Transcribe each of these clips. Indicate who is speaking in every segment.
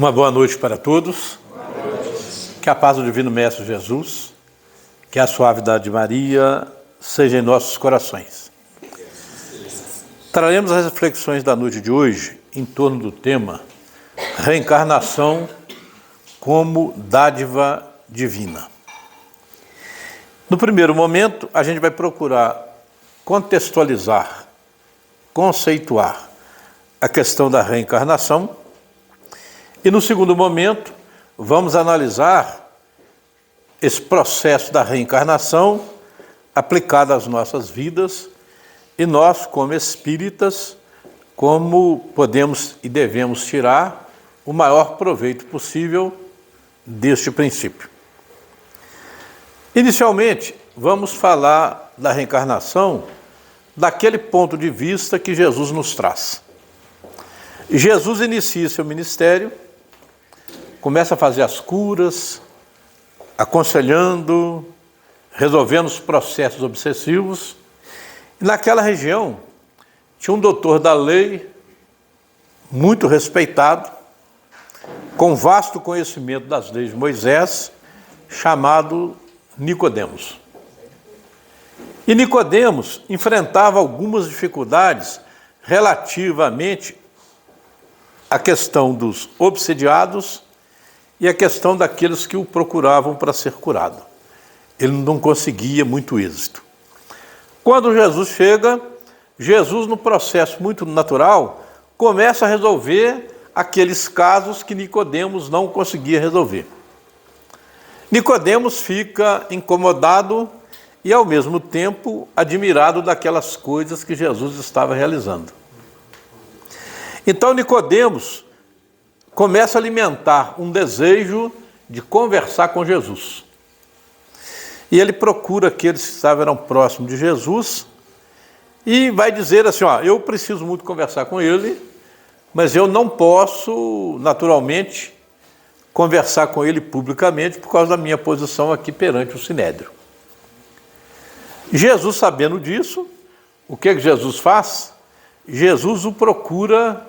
Speaker 1: Uma boa noite para todos. Que a paz do Divino Mestre Jesus, que a suavidade de Maria seja em nossos corações. Traremos as reflexões da noite de hoje em torno do tema reencarnação como dádiva divina. No primeiro momento, a gente vai procurar contextualizar, conceituar a questão da reencarnação. E no segundo momento, vamos analisar esse processo da reencarnação aplicado às nossas vidas e nós, como espíritas, como podemos e devemos tirar o maior proveito possível deste princípio. Inicialmente, vamos falar da reencarnação daquele ponto de vista que Jesus nos traz. Jesus inicia seu ministério, começa a fazer as curas, aconselhando, resolvendo os processos obsessivos. E naquela região tinha um doutor da lei, muito respeitado, com vasto conhecimento das leis de Moisés, chamado Nicodemos. E Nicodemos enfrentava algumas dificuldades relativamente à questão dos obsediados e a questão daqueles que o procuravam para ser curado. Ele não conseguia muito êxito. Quando Jesus chega, Jesus, no processo muito natural, começa a resolver aqueles casos que Nicodemos não conseguia resolver. Nicodemos fica incomodado e, ao mesmo tempo, admirado daquelas coisas que Jesus estava realizando. Então, Nicodemos começa a alimentar um desejo de conversar com Jesus. E ele procura aqueles que estavam próximos de Jesus e vai dizer assim, eu preciso muito conversar com ele, mas eu não posso, naturalmente, conversar com ele publicamente por causa da minha posição aqui perante o Sinédrio. Jesus, sabendo disso, o que Jesus faz? Jesus o procura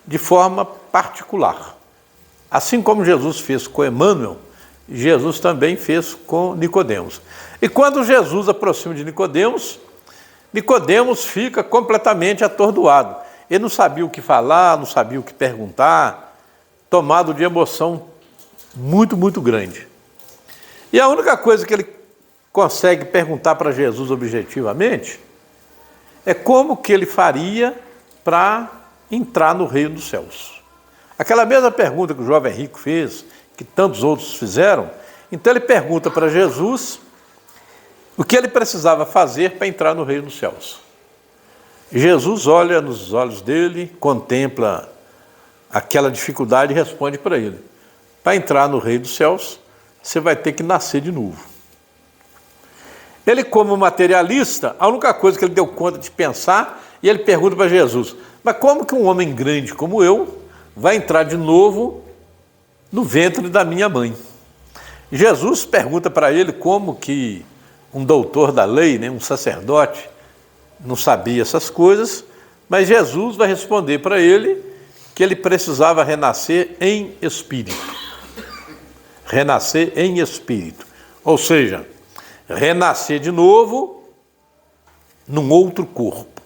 Speaker 1: de forma particular. Assim como Jesus fez com Emmanuel, Jesus também fez com Nicodemos. E quando Jesus aproxima de Nicodemos, Nicodemos fica completamente atordoado. Ele não sabia o que falar, não sabia o que perguntar, tomado de emoção muito, muito grande. E a única coisa que ele consegue perguntar para Jesus objetivamente é como que ele faria para entrar no reino dos céus. Aquela mesma pergunta que o jovem rico fez, que tantos outros fizeram, então ele pergunta para Jesus o que ele precisava fazer para entrar no reino dos céus. Jesus olha nos olhos dele, contempla aquela dificuldade e responde para ele: para entrar no reino dos céus, você vai ter que nascer de novo. Ele, como materialista, a única coisa que ele deu conta de pensar, e ele pergunta para Jesus: mas como que um homem grande como eu vai entrar de novo no ventre da minha mãe? Jesus pergunta para ele como que um doutor da lei, um sacerdote, não sabia essas coisas, mas Jesus vai responder para ele que ele precisava renascer em espírito. Renascer em espírito. Ou seja, renascer de novo num outro corpo.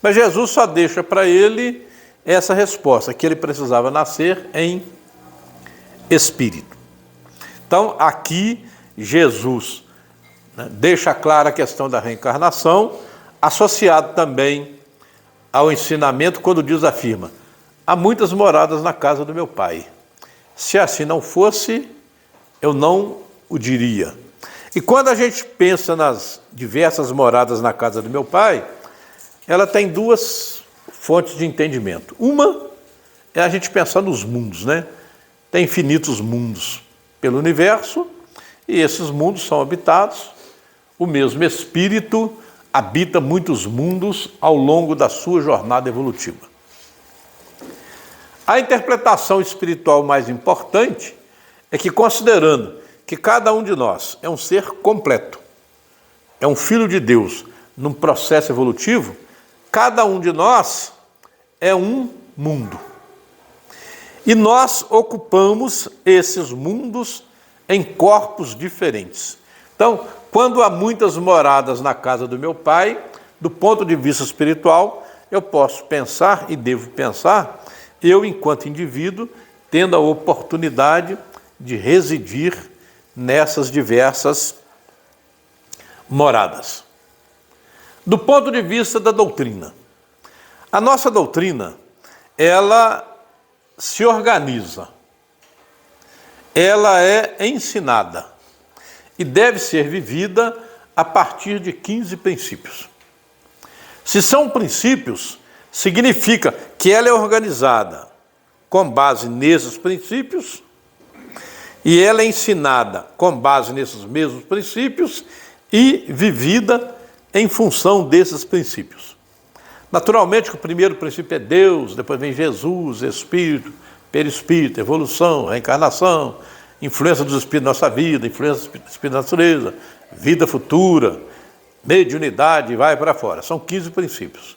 Speaker 1: Mas Jesus só deixa para ele essa resposta, que ele precisava nascer em espírito. Então, aqui, Jesus deixa clara a questão da reencarnação, associado também ao ensinamento, quando Deus afirma: há muitas moradas na casa do meu Pai. Se assim não fosse, eu não o diria. E quando a gente pensa nas diversas moradas na casa do meu Pai, ela tem duas fontes de entendimento. Uma é a gente pensar nos mundos, Tem infinitos mundos pelo universo, e esses mundos são habitados. O mesmo Espírito habita muitos mundos ao longo da sua jornada evolutiva. A interpretação espiritual mais importante é que, considerando que cada um de nós é um ser completo, é um filho de Deus num processo evolutivo, cada um de nós é um mundo. E nós ocupamos esses mundos em corpos diferentes. Então, quando há muitas moradas na casa do meu pai, do ponto de vista espiritual, eu posso pensar e devo pensar, eu, enquanto indivíduo, tendo a oportunidade de residir nessas diversas moradas. Do ponto de vista da doutrina, a nossa doutrina, ela se organiza, ela é ensinada e deve ser vivida a partir de 15 princípios. Se são princípios, significa que ela é organizada com base nesses princípios e ela é ensinada com base nesses mesmos princípios e vivida em função desses princípios. Naturalmente que o primeiro princípio é Deus, depois vem Jesus, Espírito, perispírito, evolução, reencarnação, influência dos espíritos na nossa vida, influência dos espíritos na natureza, vida futura, mediunidade, vai para fora. São 15 princípios.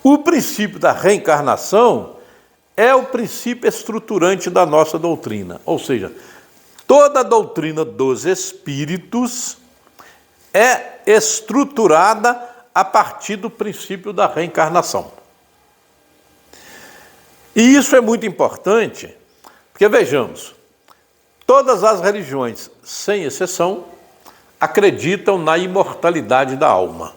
Speaker 1: O princípio da reencarnação é o princípio estruturante da nossa doutrina, ou seja, toda a doutrina dos espíritos é estruturada a partir do princípio da reencarnação. E isso é muito importante, porque vejamos, todas as religiões, sem exceção, acreditam na imortalidade da alma.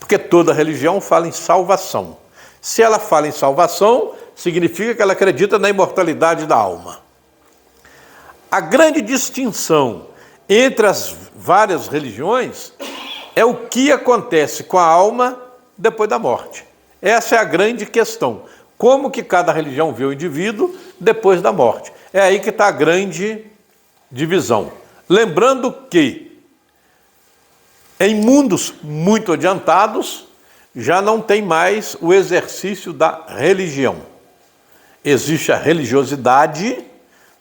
Speaker 1: Porque toda religião fala em salvação. Se ela fala em salvação, significa que ela acredita na imortalidade da alma. A grande distinção entre as várias religiões é o que acontece com a alma depois da morte. Essa é a grande questão. Como que cada religião vê o indivíduo depois da morte? É aí que está a grande divisão. Lembrando que em mundos muito adiantados já não tem mais o exercício da religião. Existe a religiosidade,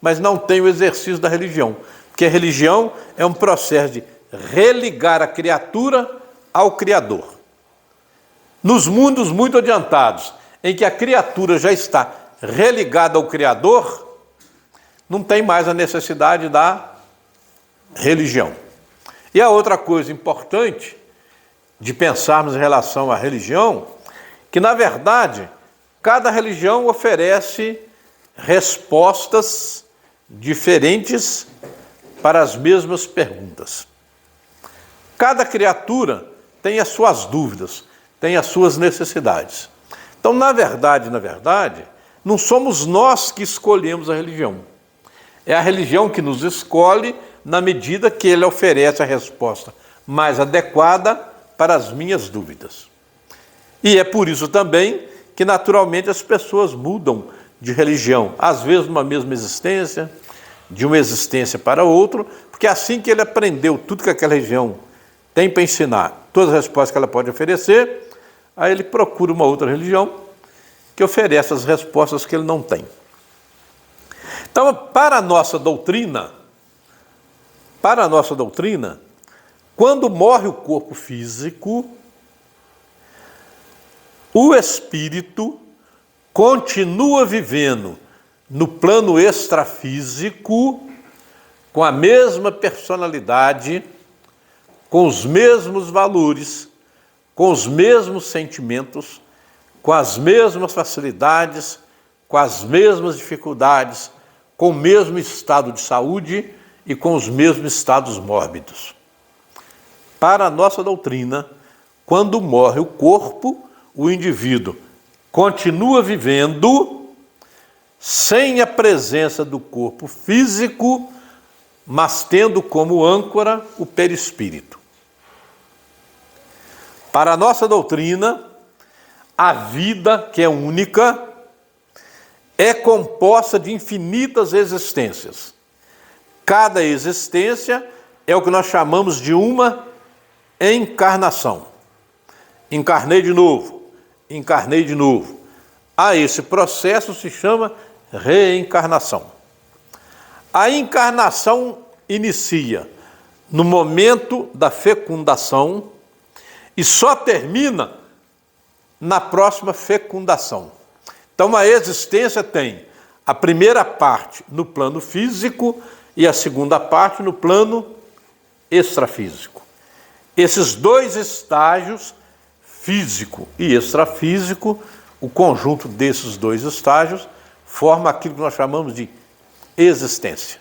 Speaker 1: mas não tem o exercício da religião. Porque a religião é um processo de religar a criatura ao Criador. Nos mundos muito adiantados, em que a criatura já está religada ao Criador, não tem mais a necessidade da religião. E a outra coisa importante de pensarmos em relação à religião, que na verdade, cada religião oferece respostas diferentes para as mesmas perguntas. Cada criatura tem as suas dúvidas, tem as suas necessidades. Então, na verdade, não somos nós que escolhemos a religião. É a religião que nos escolhe na medida que ele oferece a resposta mais adequada para as minhas dúvidas. E é por isso também que, naturalmente, as pessoas mudam de religião, às vezes numa mesma existência, de uma existência para outra, porque assim que ele aprendeu tudo que aquela religião tem para ensinar, todas as respostas que ela pode oferecer, aí ele procura uma outra religião que oferece as respostas que ele não tem. Então, para a nossa doutrina, quando morre o corpo físico, o espírito continua vivendo no plano extrafísico com a mesma personalidade, com os mesmos valores, com os mesmos sentimentos, com as mesmas facilidades, com as mesmas dificuldades, com o mesmo estado de saúde e com os mesmos estados mórbidos. Para a nossa doutrina, quando morre o corpo, o indivíduo continua vivendo sem a presença do corpo físico, mas tendo como âncora o perispírito. Para a nossa doutrina, a vida, que é única, é composta de infinitas existências. Cada existência é o que nós chamamos de uma encarnação. Encarnei de novo, encarnei de novo. Esse processo se chama reencarnação. A encarnação inicia no momento da fecundação e só termina na próxima fecundação. Então a existência tem a primeira parte no plano físico e a segunda parte no plano extrafísico. Esses dois estágios, físico e extrafísico, o conjunto desses dois estágios forma aquilo que nós chamamos de existência.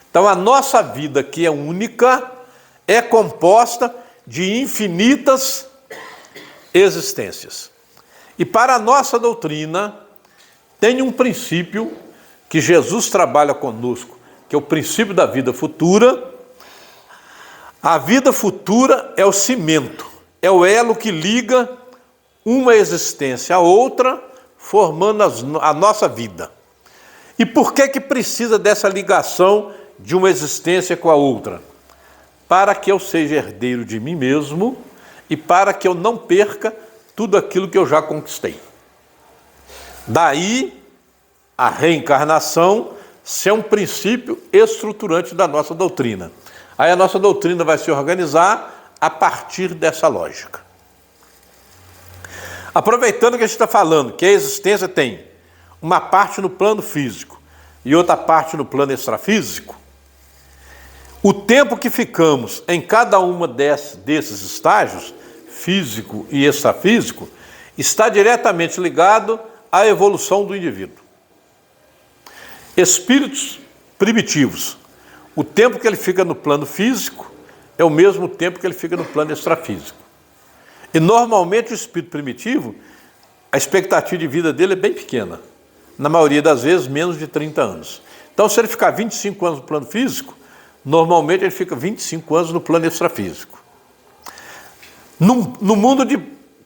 Speaker 1: Então a nossa vida, que é única, é composta de infinitas existências. E para a nossa doutrina, tem um princípio que Jesus trabalha conosco, que é o princípio da vida futura. A vida futura é o cimento, é o elo que liga uma existência à outra, formando a nossa vida. E por que precisa dessa ligação de uma existência com a outra? Para que eu seja herdeiro de mim mesmo e para que eu não perca tudo aquilo que eu já conquistei. Daí a reencarnação ser um princípio estruturante da nossa doutrina. Aí a nossa doutrina vai se organizar a partir dessa lógica. Aproveitando que a gente está falando que a existência tem uma parte no plano físico e outra parte no plano extrafísico, o tempo que ficamos em cada uma desses estágios, físico e extrafísico, está diretamente ligado à evolução do indivíduo. Espíritos primitivos, o tempo que ele fica no plano físico é o mesmo tempo que ele fica no plano extrafísico. E normalmente o espírito primitivo, a expectativa de vida dele é bem pequena. Na maioria das vezes, menos de 30 anos. Então, se ele ficar 25 anos no plano físico, normalmente ele fica 25 anos no plano extrafísico. No mundo de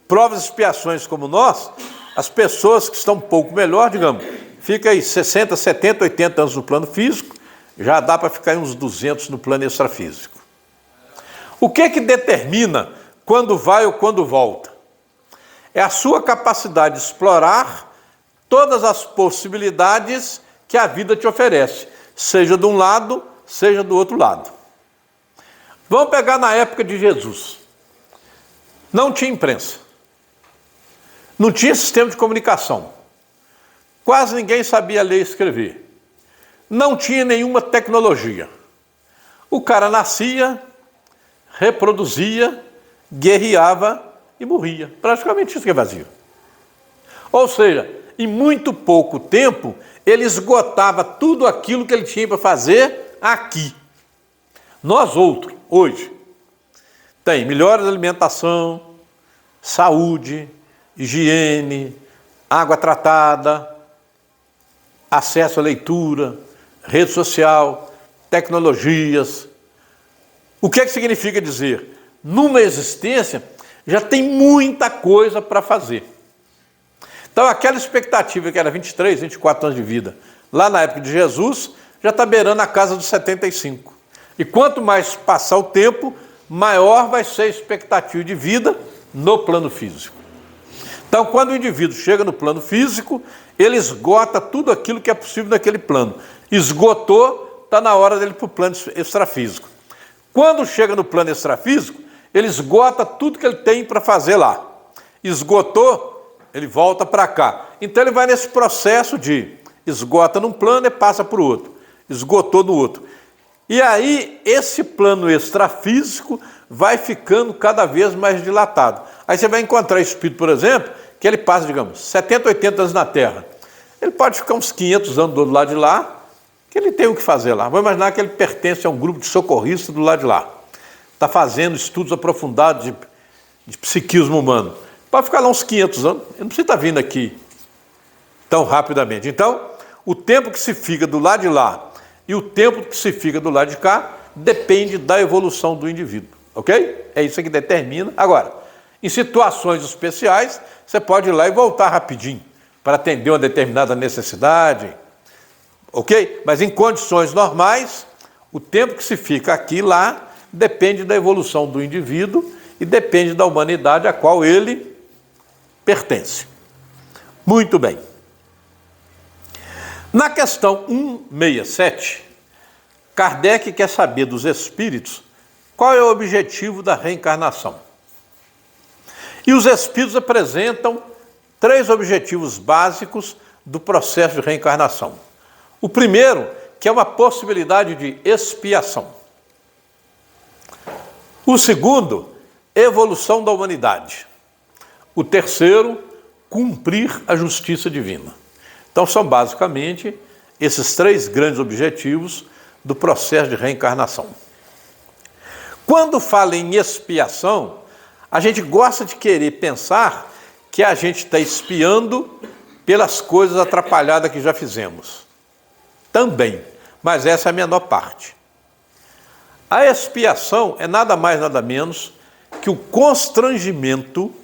Speaker 1: provas e expiações como nós, as pessoas que estão um pouco melhor, digamos, fica aí 60, 70, 80 anos no plano físico, já dá para ficar uns 200 no plano extrafísico. O que determina quando vai ou quando volta? É a sua capacidade de explorar todas as possibilidades que a vida te oferece, seja de um lado, seja do outro lado. Vamos pegar na época de Jesus. Não tinha imprensa. Não tinha sistema de comunicação. Quase ninguém sabia ler e escrever. Não tinha nenhuma tecnologia. O cara nascia, reproduzia, guerreava e morria. Praticamente isso que fazia. Ou seja, em muito pouco tempo, ele esgotava tudo aquilo que ele tinha para fazer aqui. Nós outros, hoje, tem melhor alimentação, saúde, higiene, água tratada, acesso à leitura, rede social, tecnologias. O que significa dizer? Numa existência, já tem muita coisa para fazer. Então, aquela expectativa que era 23, 24 anos de vida, lá na época de Jesus, já está beirando a casa dos 75. E quanto mais passar o tempo, maior vai ser a expectativa de vida no plano físico. Então, quando o indivíduo chega no plano físico, ele esgota tudo aquilo que é possível naquele plano. Esgotou, está na hora dele ir para o plano extrafísico. Quando chega no plano extrafísico, ele esgota tudo que ele tem para fazer lá. Esgotou, ele volta para cá. Então ele vai nesse processo de esgota num plano e passa para o outro. Esgotou no outro. E aí esse plano extrafísico vai ficando cada vez mais dilatado. Aí você vai encontrar espírito, por exemplo, que ele passa, digamos, 70, 80 anos na Terra. Ele pode ficar uns 500 anos do lado de lá, que ele tem o que fazer lá. Vamos imaginar que ele pertence a um grupo de socorristas do lado de lá. Está fazendo estudos aprofundados de psiquismo humano. Pode ficar lá uns 500 anos, ele não precisa estar vindo aqui tão rapidamente. Então, o tempo que se fica do lado de lá e o tempo que se fica do lado de cá depende da evolução do indivíduo, ok? É isso que determina. Agora, em situações especiais, você pode ir lá e voltar rapidinho para atender uma determinada necessidade, ok? Mas em condições normais, o tempo que se fica aqui e lá depende da evolução do indivíduo e depende da humanidade a qual ele pertence. Muito bem. Na questão 167, Kardec quer saber dos espíritos qual é o objetivo da reencarnação. E os espíritos apresentam três objetivos básicos do processo de reencarnação. O primeiro, que é uma possibilidade de expiação. O segundo, evolução da humanidade. O terceiro, cumprir a justiça divina. Então são basicamente esses três grandes objetivos do processo de reencarnação. Quando fala em expiação, a gente gosta de querer pensar que a gente está expiando pelas coisas atrapalhadas que já fizemos. Também, mas essa é a menor parte. A expiação é nada mais, nada menos que o constrangimento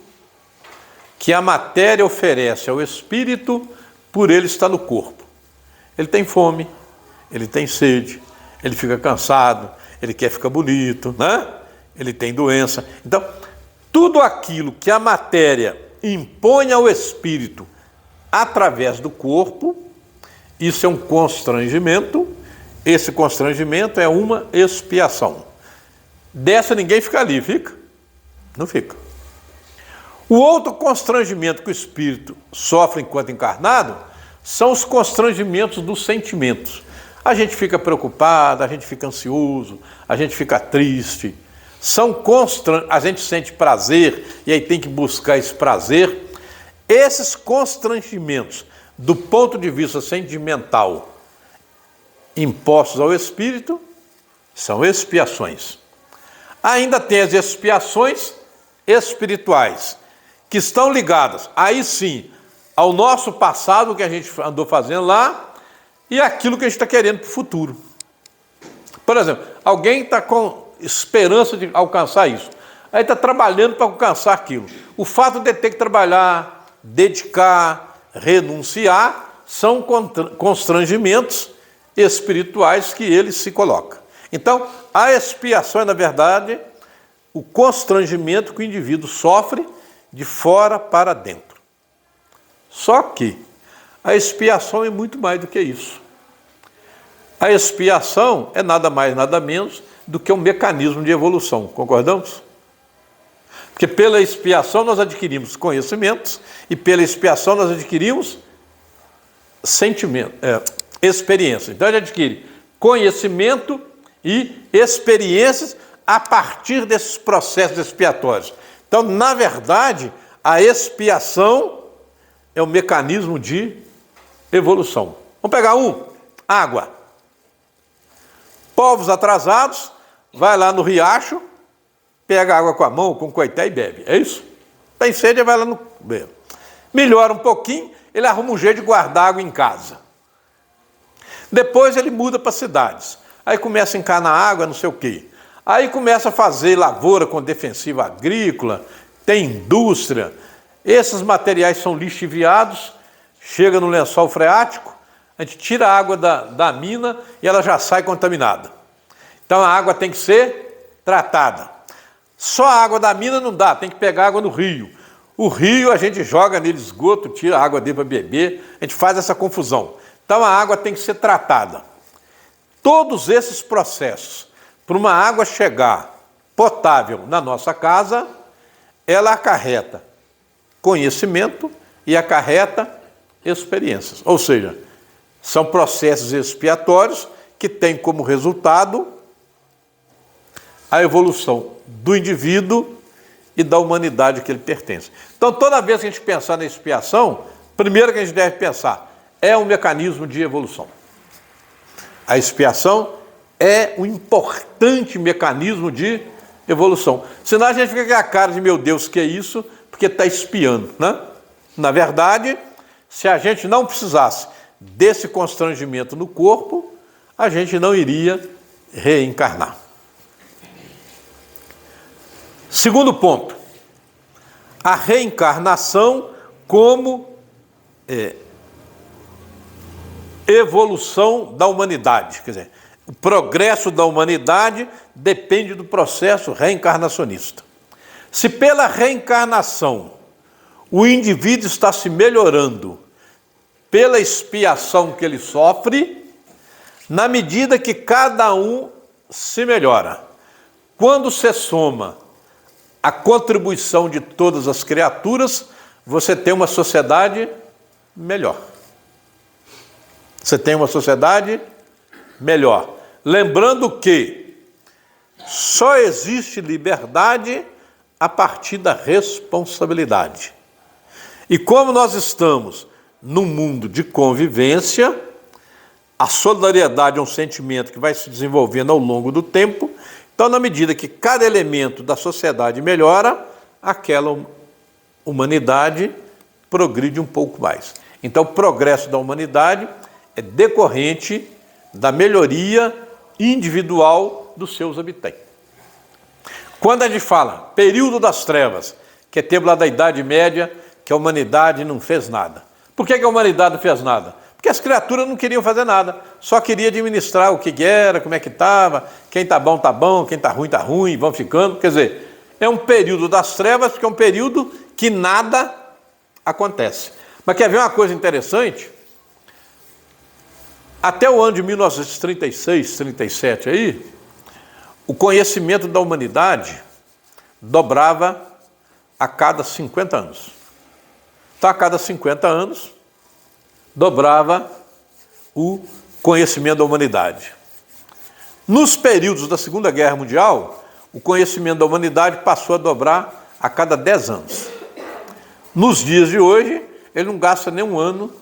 Speaker 1: que a matéria oferece ao espírito por ele estar no corpo. Ele tem fome, ele tem sede, ele fica cansado, ele quer ficar bonito, né? Ele tem doença. Então, tudo aquilo que a matéria impõe ao espírito através do corpo, isso é um constrangimento. Esse constrangimento é uma expiação. Dessa ninguém fica ali, fica? Não fica. O outro constrangimento que o espírito sofre enquanto encarnado são os constrangimentos dos sentimentos. A gente fica preocupado, a gente fica ansioso, a gente fica triste. A gente sente prazer e aí tem que buscar esse prazer. Esses constrangimentos, do ponto de vista sentimental, impostos ao espírito, são expiações. Ainda tem as expiações espirituais, que estão ligadas, aí sim, ao nosso passado, que a gente andou fazendo lá, e aquilo que a gente está querendo para o futuro. Por exemplo, alguém está com esperança de alcançar isso, aí está trabalhando para alcançar aquilo. O fato de ter que trabalhar, dedicar, renunciar, são constrangimentos espirituais que ele se coloca. Então, a expiação é, na verdade, o constrangimento que o indivíduo sofre de fora para dentro. Só que a expiação é muito mais do que isso. A expiação é nada mais, nada menos do que um mecanismo de evolução, concordamos? Porque pela expiação nós adquirimos conhecimentos e pela expiação nós adquirimos experiências. Então a gente adquire conhecimento e experiências a partir desses processos expiatórios. Então, na verdade, a expiação é um mecanismo de evolução. Vamos pegar água. Povos atrasados, vai lá no riacho, pega água com a mão, com o coité e bebe. É isso? Tem sede, vai lá no bebe. Melhora um pouquinho, ele arruma um jeito de guardar água em casa. Depois ele muda para cidades. Aí começa a encanar água, não sei o quê. Aí começa a fazer lavoura com defensiva agrícola, tem indústria. Esses materiais são lixiviados, chega no lençol freático, a gente tira a água da mina e ela já sai contaminada. Então a água tem que ser tratada. Só a água da mina não dá, tem que pegar água no rio. O rio a gente joga nele esgoto, tira a água dele para beber, a gente faz essa confusão. Então a água tem que ser tratada. Todos esses processos, para uma água chegar potável na nossa casa, ela acarreta conhecimento e acarreta experiências. Ou seja, são processos expiatórios que têm como resultado a evolução do indivíduo e da humanidade que ele pertence. Então, toda vez que a gente pensar na expiação, primeiro que a gente deve pensar é um mecanismo de evolução. A expiação é um importante mecanismo de evolução. Senão a gente fica com a cara de, meu Deus, que é isso? Porque está expiando, né? Na verdade, se a gente não precisasse desse constrangimento no corpo, a gente não iria reencarnar. Segundo ponto, a reencarnação como evolução da humanidade. Quer dizer, o progresso da humanidade depende do processo reencarnacionista. Se pela reencarnação o indivíduo está se melhorando pela expiação que ele sofre, na medida que cada um se melhora. Quando se soma a contribuição de todas as criaturas, você tem uma sociedade melhor. Você tem uma sociedade melhor. Lembrando que só existe liberdade a partir da responsabilidade. E como nós estamos num mundo de convivência, a solidariedade é um sentimento que vai se desenvolvendo ao longo do tempo. Então, na medida que cada elemento da sociedade melhora, aquela humanidade progride um pouco mais. Então, o progresso da humanidade é decorrente da melhoria individual dos seus habitantes. Quando a gente fala período das trevas, que é tempo lá da Idade Média, que a humanidade não fez nada. Por que a humanidade não fez nada? Porque as criaturas não queriam fazer nada, só queriam administrar o que era, como é que estava, quem está bom, quem está ruim, vão ficando. Quer dizer, é um período das trevas, que é um período que nada acontece. Mas quer ver uma coisa interessante? Até o ano de 1936, 37 aí, o conhecimento da humanidade dobrava a cada 50 anos. Então, a cada 50 anos, dobrava o conhecimento da humanidade. Nos períodos da Segunda Guerra Mundial, o conhecimento da humanidade passou a dobrar a cada 10 anos. Nos dias de hoje, ele não gasta nem um ano.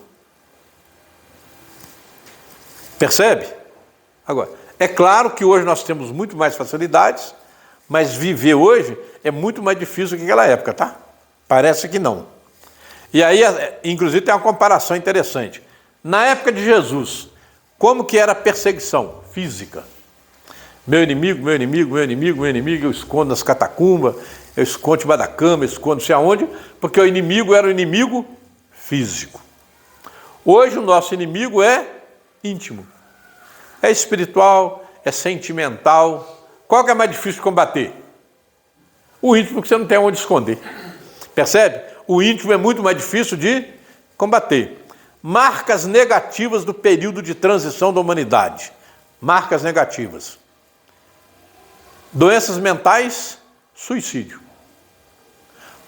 Speaker 1: Percebe? Agora, é claro que hoje nós temos muito mais facilidades, mas viver hoje é muito mais difícil que naquela época, tá? Parece que não. E aí, inclusive, tem uma comparação interessante. Na época de Jesus, como que era a perseguição física? Meu inimigo, eu escondo nas catacumbas, eu escondo debaixo da cama, eu escondo não sei aonde, porque o inimigo era o inimigo físico. Hoje o nosso inimigo é íntimo, é espiritual, é sentimental. Qual que é mais difícil de combater? O íntimo, porque você não tem onde esconder. Percebe? O íntimo é muito mais difícil de combater. Marcas negativas do período de transição da humanidade. Marcas negativas. Doenças mentais, suicídio.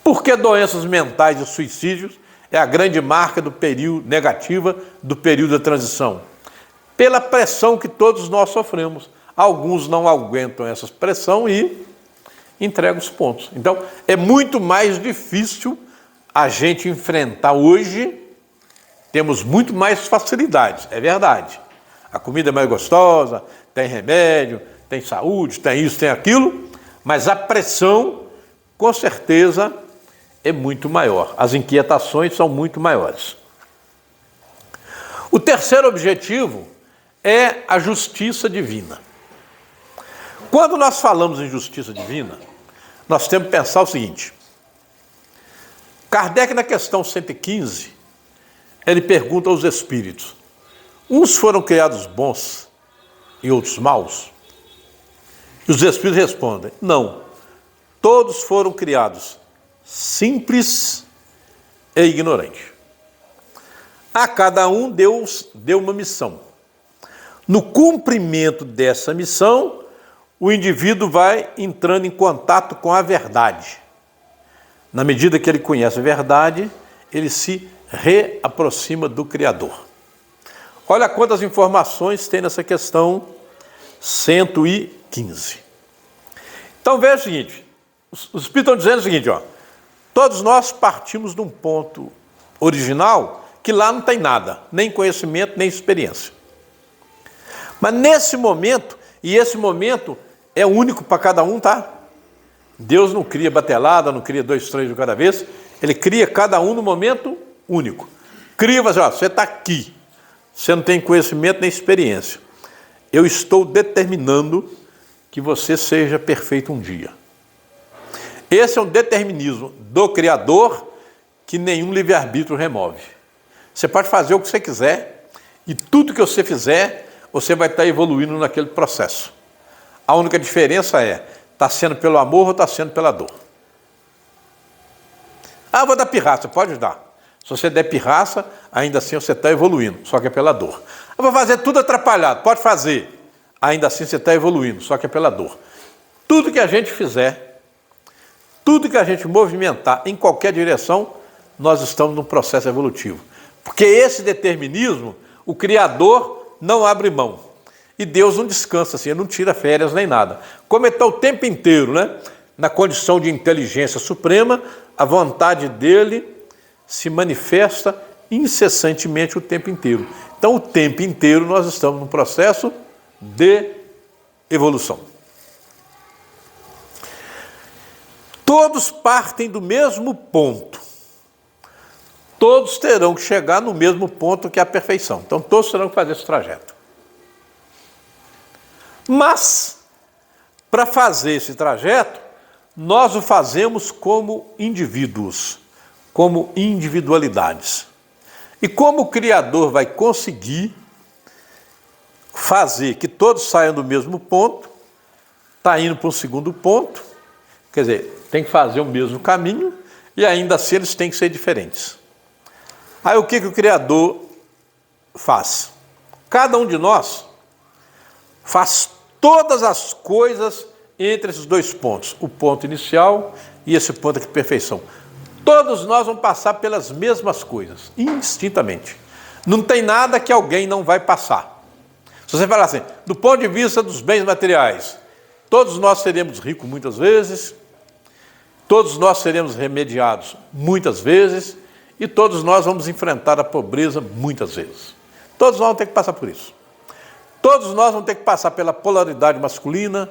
Speaker 1: Por que doenças mentais e suicídios é a grande marca do período negativa do período da transição? Pela pressão que todos nós sofremos. Alguns não aguentam essa pressão e entregam os pontos. Então, é muito mais difícil a gente enfrentar hoje. Temos muito mais facilidades, é verdade. A comida é mais gostosa, tem remédio, tem saúde, tem isso, tem aquilo, mas a pressão, com certeza, é muito maior. As inquietações são muito maiores. O terceiro objetivo é a justiça divina. Quando nós falamos em justiça divina, nós temos que pensar o seguinte. Kardec, na questão 115, ele pergunta aos espíritos: uns foram criados bons e outros maus? E os espíritos respondem: não, todos foram criados simples e ignorantes. A cada um Deus deu uma missão. No cumprimento dessa missão, o indivíduo vai entrando em contato com a verdade. Na medida que ele conhece a verdade, ele se reaproxima do Criador. Olha quantas informações tem nessa questão 115. Então veja o seguinte, os Espíritos estão dizendo o seguinte, ó, todos nós partimos de um ponto original que lá não tem nada, nem conhecimento, nem experiência. Mas nesse momento, e esse momento é único para cada um, tá? Deus não cria batelada, não cria 2, 3 de cada vez, ele cria cada um no momento único. Cria, assim, ó, você está aqui, você não tem conhecimento nem experiência. Eu estou determinando que você seja perfeito um dia. Esse é um determinismo do Criador que nenhum livre-arbítrio remove. Você pode fazer o que você quiser e tudo que você fizer, você vai estar evoluindo naquele processo. A única diferença é, está sendo pelo amor ou está sendo pela dor? Ah, vou dar pirraça, pode dar. Se você der pirraça, ainda assim você está evoluindo, só que é pela dor. Eu vou fazer tudo atrapalhado, pode fazer. Ainda assim você está evoluindo, só que é pela dor. Tudo que a gente fizer, tudo que a gente movimentar em qualquer direção, nós estamos num processo evolutivo. Porque esse determinismo, o Criador não abre mão. E Deus não descansa assim, ele não tira férias nem nada. Como ele está o tempo inteiro, né, na condição de inteligência suprema, a vontade dele se manifesta incessantemente o tempo inteiro. Então, o tempo inteiro nós estamos num processo de evolução. Todos partem do mesmo ponto. Todos terão que chegar no mesmo ponto que é a perfeição. Então, todos terão que fazer esse trajeto. Mas, para fazer esse trajeto, nós o fazemos como indivíduos, como individualidades. E como o Criador vai conseguir fazer que todos saiam do mesmo ponto, está indo para um segundo ponto, quer dizer, tem que fazer o mesmo caminho e ainda assim eles têm que ser diferentes. Aí o que o Criador faz? Cada um de nós faz todas as coisas entre esses dois pontos, o ponto inicial e esse ponto aqui de perfeição. Todos nós vamos passar pelas mesmas coisas, indistintamente. Não tem nada que alguém não vai passar. Se você falar assim, do ponto de vista dos bens materiais, todos nós seremos ricos muitas vezes, todos nós seremos remediados muitas vezes, e todos nós vamos enfrentar a pobreza muitas vezes. Todos nós vamos ter que passar por isso. Todos nós vamos ter que passar pela polaridade masculina,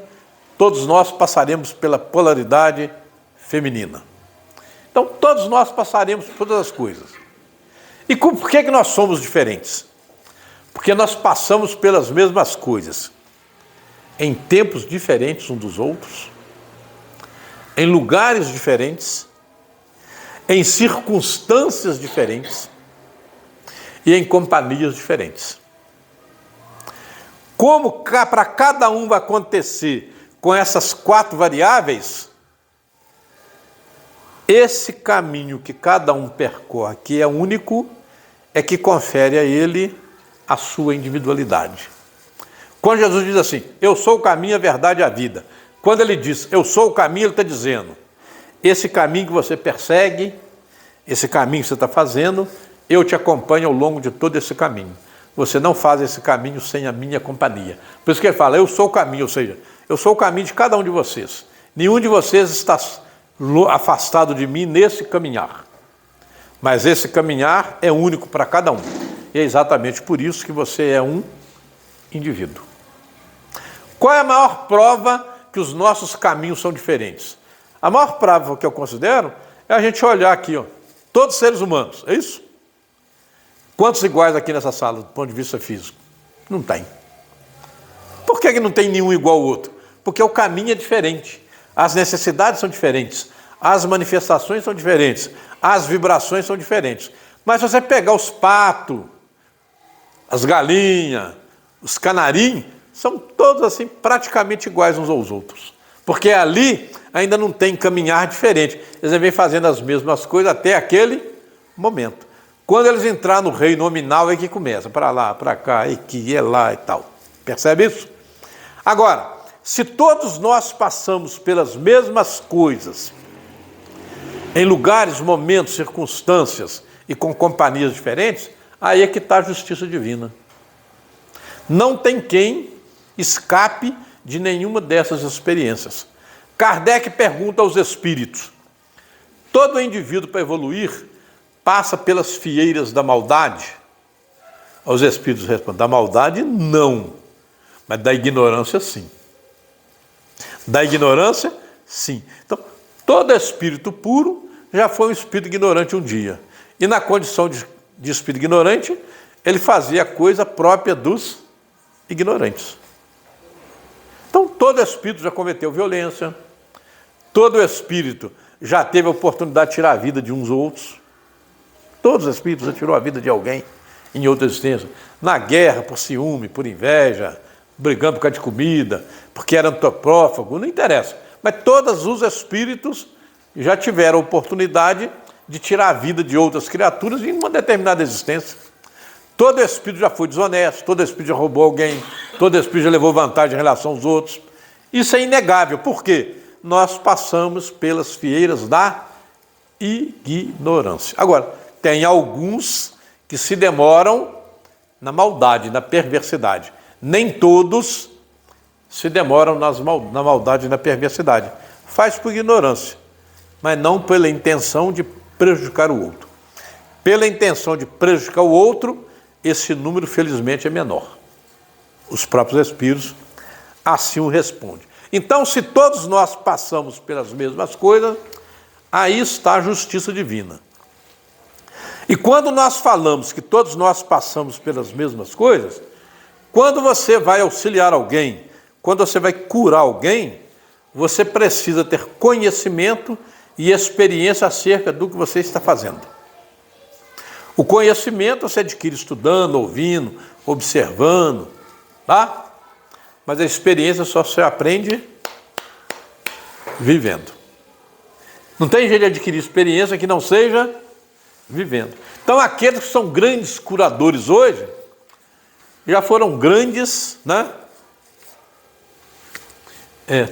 Speaker 1: todos nós passaremos pela polaridade feminina. Então, todos nós passaremos por todas as coisas. E por que nós somos diferentes? Porque nós passamos pelas mesmas coisas, em tempos diferentes uns dos outros, em lugares diferentes, em circunstâncias diferentes e em companhias diferentes. Como para cada um vai acontecer com essas 4 variáveis, esse caminho que cada um percorre, que é único, é que confere a ele a sua individualidade. Quando Jesus diz assim, eu sou o caminho, a verdade e a vida. Quando ele diz, eu sou o caminho, ele está dizendo, esse caminho que você persegue, esse caminho que você está fazendo, eu te acompanho ao longo de todo esse caminho. Você não faz esse caminho sem a minha companhia. Por isso que ele fala, eu sou o caminho, ou seja, eu sou o caminho de cada um de vocês. Nenhum de vocês está afastado de mim nesse caminhar. Mas esse caminhar é único para cada um. E é exatamente por isso que você é um indivíduo. Qual é a maior prova que os nossos caminhos são diferentes? A maior prova que eu considero é a gente olhar aqui, ó, todos seres humanos, é isso? Quantos iguais aqui nessa sala, do ponto de vista físico? Não tem. Por que não tem nenhum igual ao outro? Porque o caminho é diferente. As necessidades são diferentes, as manifestações são diferentes, as vibrações são diferentes. Mas se você pegar os patos, as galinhas, os canarinhos, são todos assim praticamente iguais uns aos outros. Porque ali ainda não tem caminhar diferente. Eles vêm fazendo as mesmas coisas até aquele momento. Quando eles entrar no reino nominal é que começa, para lá, para cá, e que é lá e tal. Percebe isso? Agora, se todos nós passamos pelas mesmas coisas, em lugares, momentos, circunstâncias e com companhias diferentes, aí é que está a justiça divina. Não tem quem escape de nenhuma dessas experiências. Kardec pergunta aos espíritos, todo indivíduo para evoluir passa pelas fieiras da maldade? Os espíritos respondem, da maldade não, mas da ignorância sim. Da ignorância, sim. Então, todo espírito puro já foi um espírito ignorante um dia. E na condição de espírito ignorante, ele fazia a coisa própria dos ignorantes. Então, todo espírito já cometeu violência, todo espírito já teve a oportunidade de tirar a vida de uns ou outros. Todos os espíritos já tirou a vida de alguém em outra existência. Na guerra, por ciúme, por inveja, brigando por causa de comida, porque era antropófago, não interessa. Mas todos os espíritos já tiveram a oportunidade de tirar a vida de outras criaturas em uma determinada existência. Todo espírito já foi desonesto, todo espírito já roubou alguém, todo espírito já levou vantagem em relação aos outros. Isso é inegável. Por quê? Nós passamos pelas fieiras da ignorância. Agora, tem alguns que se demoram na maldade, na perversidade. Nem todos se demoram na maldade e na perversidade. Faz por ignorância, mas não pela intenção de prejudicar o outro. Pela intenção de prejudicar o outro, esse número, felizmente, é menor. Os próprios Espíritos assim o respondem. Então, se todos nós passamos pelas mesmas coisas, aí está a justiça divina. E quando nós falamos que todos nós passamos pelas mesmas coisas, quando você vai auxiliar alguém, quando você vai curar alguém, você precisa ter conhecimento e experiência acerca do que você está fazendo. O conhecimento você adquire estudando, ouvindo, observando, tá? Mas a experiência só se aprende vivendo. Não tem jeito de adquirir experiência que não seja vivendo. Então, aqueles que são grandes curadores hoje, já foram grandes, né,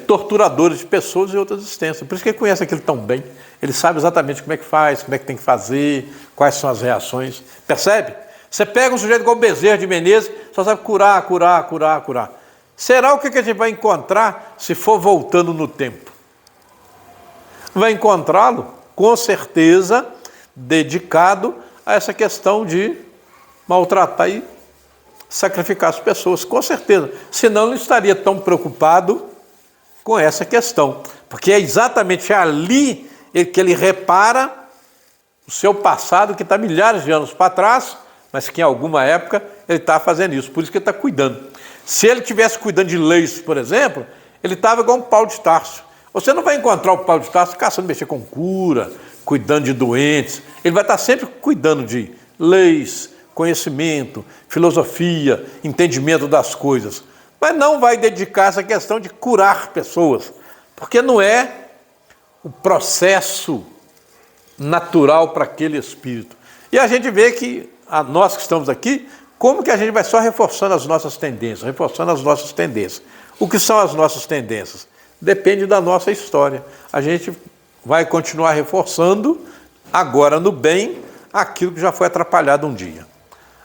Speaker 1: torturadores de pessoas em outras existências. Por isso que ele conhece aquilo tão bem. Ele sabe exatamente como é que faz, como é que tem que fazer, quais são as reações. Percebe? Você pega um sujeito igual o Bezerra de Menezes, só sabe curar. Será o que a gente vai encontrar se for voltando no tempo? Vai encontrá-lo, com certeza, dedicado a essa questão de maltratar e sacrificar as pessoas, com certeza. Senão ele não estaria tão preocupado com essa questão, porque é exatamente ali que ele repara o seu passado, que está milhares de anos para trás, mas que em alguma época ele está fazendo isso, por isso que ele está cuidando. Se ele estivesse cuidando de leis, por exemplo, ele estava igual um Paulo de Tarso. Você não vai encontrar o Paulo de Tarso caçando mexer com cura, cuidando de doentes. Ele vai estar sempre cuidando de leis, conhecimento, filosofia, entendimento das coisas. Mas não vai dedicar essa questão de curar pessoas, porque não é o processo natural para aquele espírito. E a gente vê que, nós que estamos aqui, como que a gente vai só reforçando as nossas tendências, O que são as nossas tendências? Depende da nossa história. A gente vai continuar reforçando, agora no bem, aquilo que já foi atrapalhado um dia.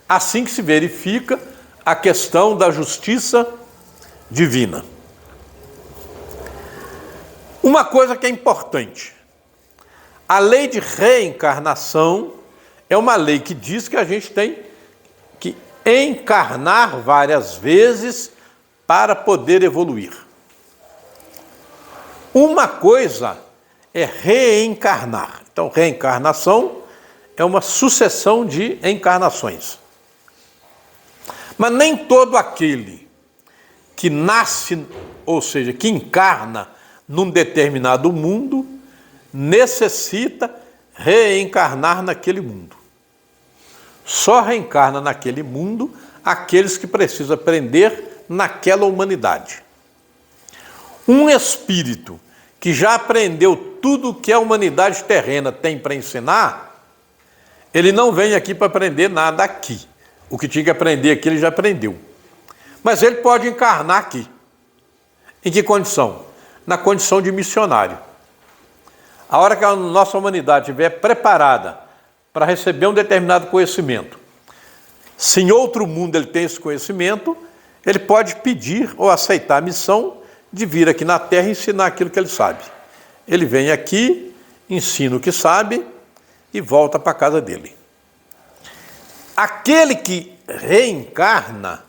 Speaker 1: Assim que se verifica a questão da justiça divina. Uma coisa que é importante, a lei de reencarnação é uma lei que diz que a gente tem que encarnar várias vezes para poder evoluir. Uma coisa é reencarnar. Então, reencarnação é uma sucessão de encarnações. Mas nem todo aquele que nasce, ou seja, que encarna num determinado mundo, necessita reencarnar naquele mundo. Só reencarna naquele mundo aqueles que precisam aprender naquela humanidade. Um espírito que já aprendeu tudo o que a humanidade terrena tem para ensinar, ele não vem aqui para aprender nada aqui. O que tinha que aprender aqui ele já aprendeu. Mas ele pode encarnar aqui. Em que condição? Na condição de missionário. A hora que a nossa humanidade estiver preparada para receber um determinado conhecimento, se em outro mundo ele tem esse conhecimento, ele pode pedir ou aceitar a missão de vir aqui na Terra e ensinar aquilo que ele sabe. Ele vem aqui, ensina o que sabe e volta para a casa dele. Aquele que reencarna,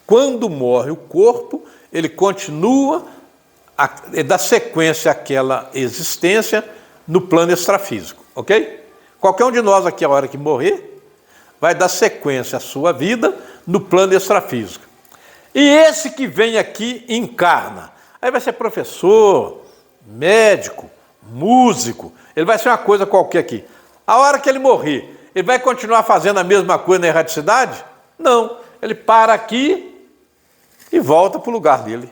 Speaker 1: quando morre o corpo, ele continua dá sequência àquela existência no plano extrafísico, ok? Qualquer um de nós aqui, a hora que morrer, vai dar sequência à sua vida no plano extrafísico. E esse que vem aqui encarna. Aí vai ser professor, médico, músico, ele vai ser uma coisa qualquer aqui. A hora que ele morrer, ele vai continuar fazendo a mesma coisa na erraticidade? Não, ele para aqui e volta para o lugar dele.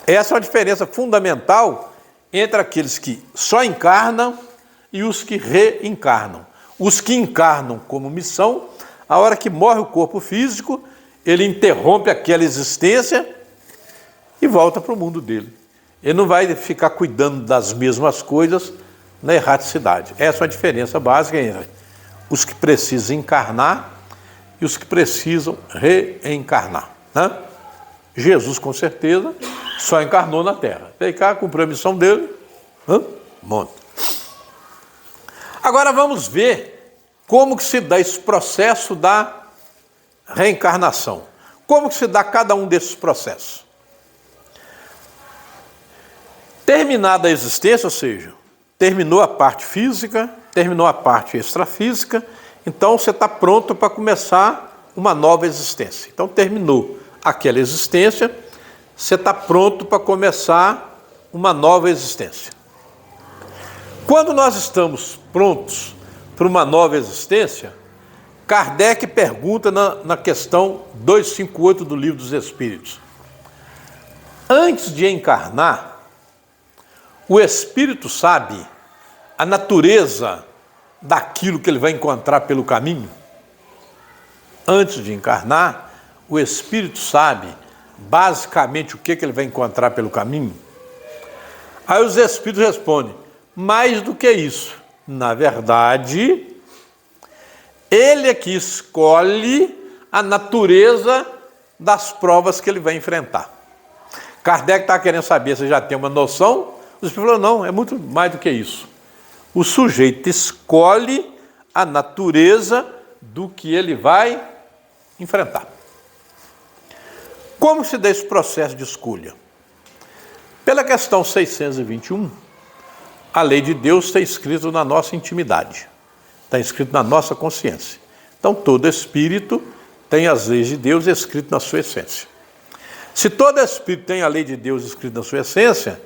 Speaker 1: Essa é uma diferença fundamental entre aqueles que só encarnam e os que reencarnam. Os que encarnam como missão, a hora que morre o corpo físico, ele interrompe aquela existência e volta para o mundo dele. Ele não vai ficar cuidando das mesmas coisas na erraticidade. Essa é a diferença básica entre os que precisam encarnar e os que precisam reencarnar, né? Jesus, com certeza, só encarnou na Terra. Veio cá, cumpriu a missão dele, monta. Agora vamos ver como que se dá esse processo da reencarnação. Como que se dá cada um desses processos? Terminada a existência, ou seja, terminou a parte física, terminou a parte extrafísica, então você está pronto para começar uma nova existência. Então terminou aquela existência, você está pronto para começar uma nova existência. Quando nós estamos prontos para uma nova existência, Kardec pergunta na questão 258 do Livro dos Espíritos: antes de encarnar, o espírito sabe a natureza daquilo que ele vai encontrar pelo caminho? Antes de encarnar, o espírito sabe basicamente o que ele vai encontrar pelo caminho? Aí os espíritos respondem: mais do que isso. Na verdade, ele é que escolhe a natureza das provas que ele vai enfrentar. Kardec está querendo saber se já tem uma noção. Os espíritos falaram: não, é muito mais do que isso. O sujeito escolhe a natureza do que ele vai enfrentar. Como se dá esse processo de escolha? Pela questão 621, a lei de Deus está escrita na nossa intimidade, está escrito na nossa consciência. Então todo espírito tem as leis de Deus escritas na sua essência. Se todo espírito tem a lei de Deus escrita na sua essência,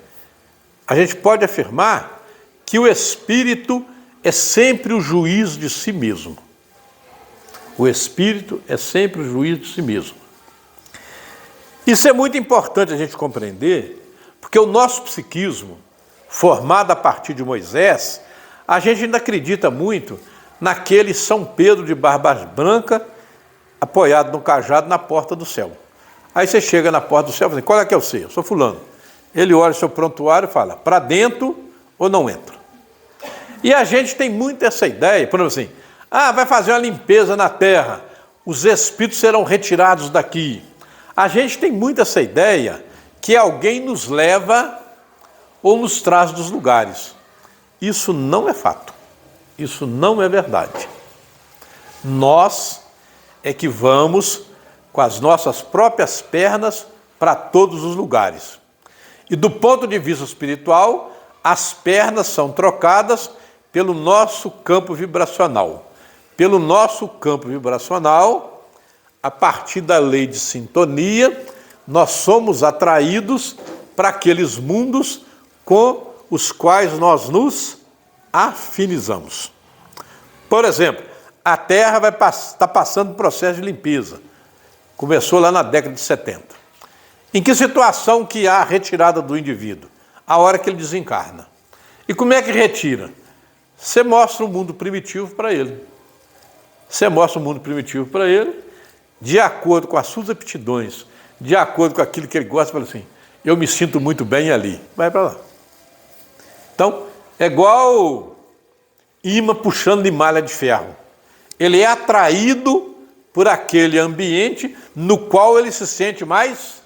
Speaker 1: a gente pode afirmar que o espírito é sempre o juiz de si mesmo. O espírito é sempre o juiz de si mesmo. Isso é muito importante a gente compreender, porque o nosso psiquismo, formado a partir de Moisés, a gente ainda acredita muito naquele São Pedro de barba branca, apoiado no cajado na porta do céu. Aí você chega na porta do céu e fala: qual é que eu sei? Eu sou fulano. Ele olha o seu prontuário e fala: para dentro ou não entra? E a gente tem muito essa ideia, por exemplo assim: vai fazer uma limpeza na terra, os espíritos serão retirados daqui. A gente tem muito essa ideia que alguém nos leva ou nos traz dos lugares. Isso não é fato. Isso não é verdade. Nós é que vamos com as nossas próprias pernas para todos os lugares. E do ponto de vista espiritual, as pernas são trocadas pelo nosso campo vibracional. Pelo nosso campo vibracional, a partir da lei de sintonia, nós somos atraídos para aqueles mundos com os quais nós nos afinizamos. Por exemplo, a Terra está passando um processo de limpeza. Começou lá na década de 70. Em que situação que há a retirada do indivíduo? A hora que ele desencarna. E como é que retira? Você mostra o mundo primitivo para ele. Você mostra o mundo primitivo para ele, de acordo com as suas aptidões, de acordo com aquilo que ele gosta, fala assim: eu me sinto muito bem ali. Vai para lá. Então, é igual imã puxando de malha de ferro. Ele é atraído por aquele ambiente no qual ele se sente mais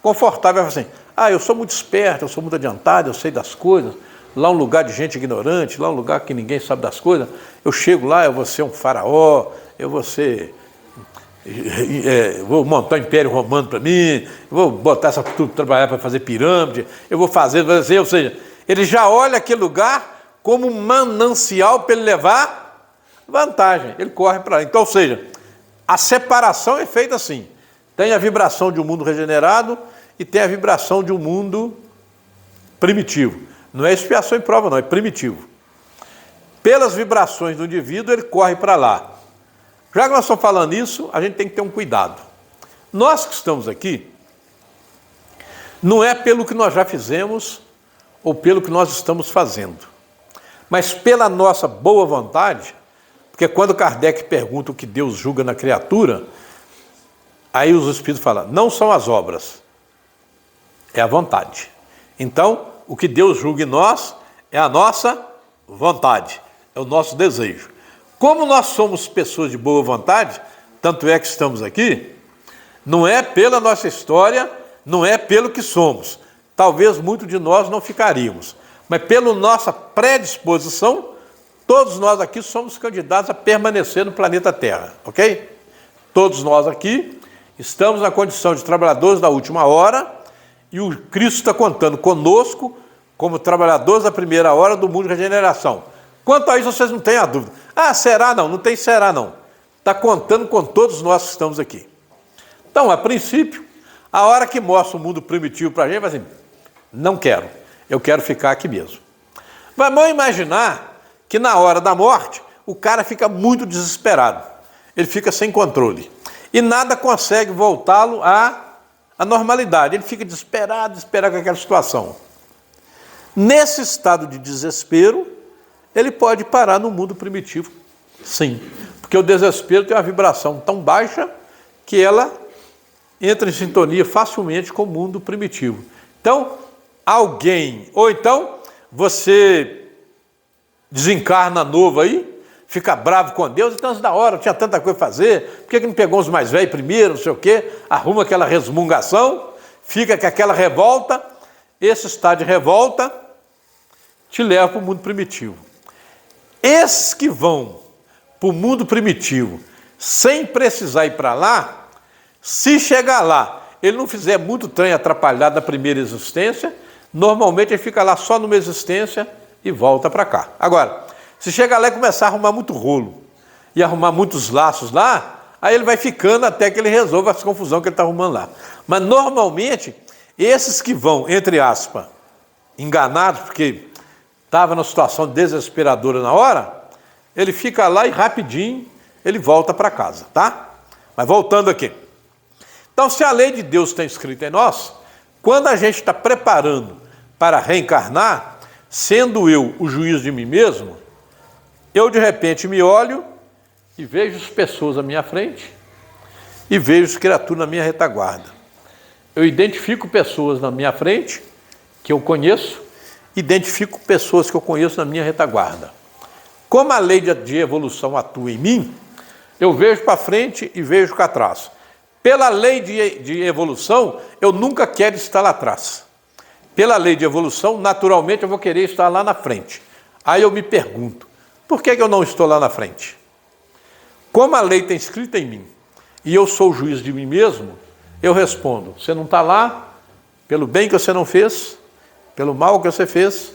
Speaker 1: confortável. Assim: eu sou muito esperto, eu sou muito adiantado, eu sei das coisas. Lá é um lugar de gente ignorante, lá é um lugar que ninguém sabe das coisas. Eu chego lá, eu vou ser um faraó, eu vou ser... vou montar um império romano para mim, vou botar essa tudo trabalhar para fazer pirâmide, eu vou fazer, ou seja, ele já olha aquele lugar como um manancial para ele levar vantagem, ele corre para lá. Então, ou seja, a separação é feita assim: tem a vibração de um mundo regenerado e tem a vibração de um mundo primitivo. Não é expiação e prova, não, é primitivo. Pelas vibrações do indivíduo, ele corre para lá. Já que nós estamos falando isso, a gente tem que ter um cuidado. Nós que estamos aqui, não é pelo que nós já fizemos ou pelo que nós estamos fazendo, mas pela nossa boa vontade, porque quando Kardec pergunta o que Deus julga na criatura, aí os espíritos falam: não são as obras, é a vontade. Então, o que Deus julga em nós é a nossa vontade, é o nosso desejo. Como nós somos pessoas de boa vontade, tanto é que estamos aqui, não é pela nossa história, não é pelo que somos. Talvez muitos de nós não ficaríamos, mas pela nossa predisposição, todos nós aqui somos candidatos a permanecer no planeta Terra, ok? Todos nós aqui estamos na condição de trabalhadores da última hora e o Cristo está contando conosco como trabalhadores da primeira hora do mundo de regeneração. Quanto a isso, vocês não têm a dúvida. Ah, será não? Não tem será não. Está contando com todos nós que estamos aqui. Então, a princípio, a hora que mostra o mundo primitivo para a gente, vai assim, não quero, eu quero ficar aqui mesmo. Vamos imaginar que na hora da morte, o cara fica muito desesperado, ele fica sem controle, e nada consegue voltá-lo à normalidade, ele fica desesperado com aquela situação. Nesse estado de desespero, ele pode parar no mundo primitivo, sim, porque o desespero tem uma vibração tão baixa que ela entra em sintonia facilmente com o mundo primitivo. Então, alguém, ou então você desencarna novo aí, fica bravo com Deus, então antes da hora, eu tinha tanta coisa a fazer, por que não pegou os mais velhos primeiro, não sei o quê, arruma aquela resmungação, fica com aquela revolta, esse estado de revolta te leva para o mundo primitivo. Esses que vão para o mundo primitivo sem precisar ir para lá, se chegar lá, ele não fizer muito trem atrapalhado na primeira existência, normalmente ele fica lá só numa existência e volta para cá. Agora, se chegar lá e começar a arrumar muito rolo e arrumar muitos laços lá, aí ele vai ficando até que ele resolva essa confusão que ele está arrumando lá. Mas normalmente, esses que vão, entre aspas, enganados, porque estava numa situação desesperadora na hora, ele fica lá e rapidinho ele volta para casa, tá? Mas voltando aqui. Então, se a lei de Deus está escrita em nós, quando a gente está preparando para reencarnar, sendo eu o juiz de mim mesmo, eu de repente me olho e vejo as pessoas à minha frente e vejo as criaturas na minha retaguarda. Eu identifico pessoas na minha frente que eu conheço, identifico pessoas que eu conheço na minha retaguarda. Como a lei de evolução atua em mim, eu vejo para frente e vejo para trás. Pela lei de evolução, eu nunca quero estar lá atrás. Pela lei de evolução, naturalmente, eu vou querer estar lá na frente. Aí eu me pergunto, por que eu não estou lá na frente? Como a lei está escrita em mim, e eu sou o juiz de mim mesmo, eu respondo, você não está lá pelo bem que você não fez, pelo mal que você fez,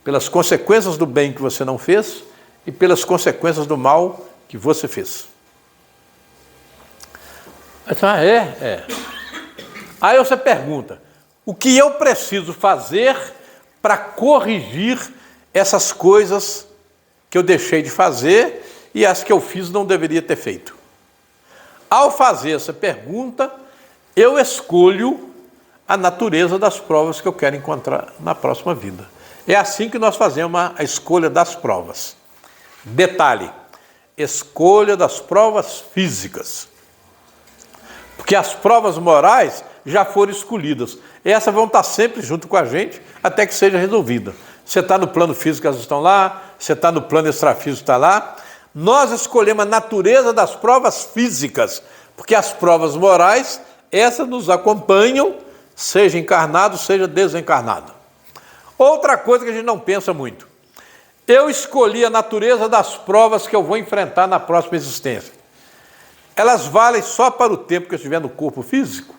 Speaker 1: pelas consequências do bem que você não fez e pelas consequências do mal que você fez. Aí você pergunta, o que eu preciso fazer para corrigir essas coisas que eu deixei de fazer e as que eu fiz não deveria ter feito? Ao fazer essa pergunta, eu escolho a natureza das provas que eu quero encontrar na próxima vida. É assim que nós fazemos a escolha das provas. Detalhe, escolha das provas físicas. Porque as provas morais já foram escolhidas. Essas vão estar sempre junto com a gente até que seja resolvida. Você está no plano físico, elas estão lá. Você está no plano extrafísico, está lá. Nós escolhemos a natureza das provas físicas, porque as provas morais, essas nos acompanham, seja encarnado, seja desencarnado. Outra coisa que a gente não pensa muito. Eu escolhi a natureza das provas que eu vou enfrentar na próxima existência. Elas valem só para o tempo que eu estiver no corpo físico?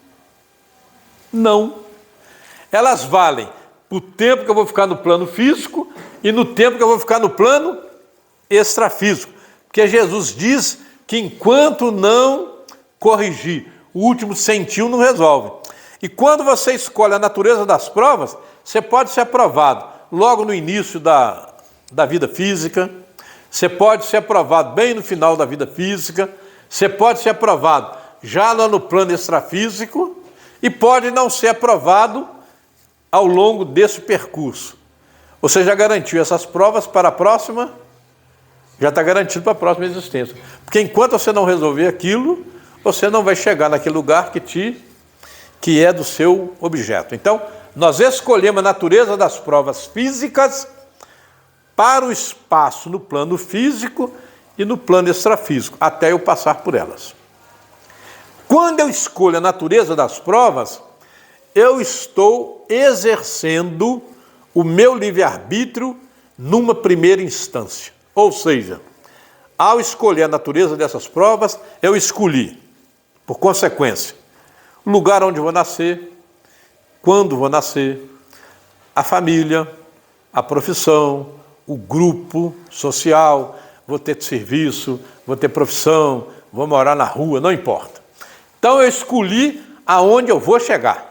Speaker 1: Não. Elas valem para o tempo que eu vou ficar no plano físico e no tempo que eu vou ficar no plano extrafísico. Porque Jesus diz que enquanto não corrigir, o último centil não resolve. E quando você escolhe a natureza das provas, você pode ser aprovado logo no início da vida física, você pode ser aprovado bem no final da vida física, você pode ser aprovado já lá no plano extrafísico e pode não ser aprovado ao longo desse percurso. Você já garantiu essas provas para a próxima? Já está garantido para a próxima existência. Porque enquanto você não resolver aquilo, você não vai chegar naquele lugar que é do seu objeto. Então, nós escolhemos a natureza das provas físicas para o espaço no plano físico e no plano extrafísico, até eu passar por elas. Quando eu escolho a natureza das provas, eu estou exercendo o meu livre-arbítrio numa primeira instância. Ou seja, ao escolher a natureza dessas provas, eu escolhi, por consequência, o lugar onde vou nascer, quando vou nascer, a família, a profissão, o grupo social, vou ter serviço, vou ter profissão, vou morar na rua, não importa. Então eu escolhi aonde eu vou chegar.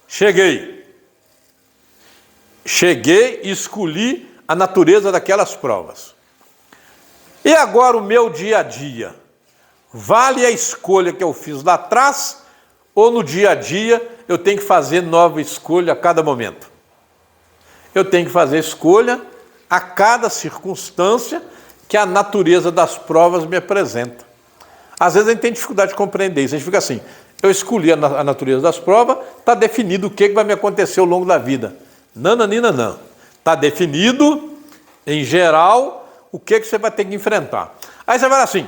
Speaker 1: Cheguei e escolhi a natureza daquelas provas. E agora o meu dia a dia, vale a escolha que eu fiz lá atrás, ou no dia a dia eu tenho que fazer nova escolha a cada momento? Eu tenho que fazer escolha a cada circunstância que a natureza das provas me apresenta. Às vezes a gente tem dificuldade de compreender isso, a gente fica assim, eu escolhi a natureza das provas, está definido o que vai me acontecer ao longo da vida. Nananina, não. Está definido, em geral, o que você vai ter que enfrentar. Aí você vai assim,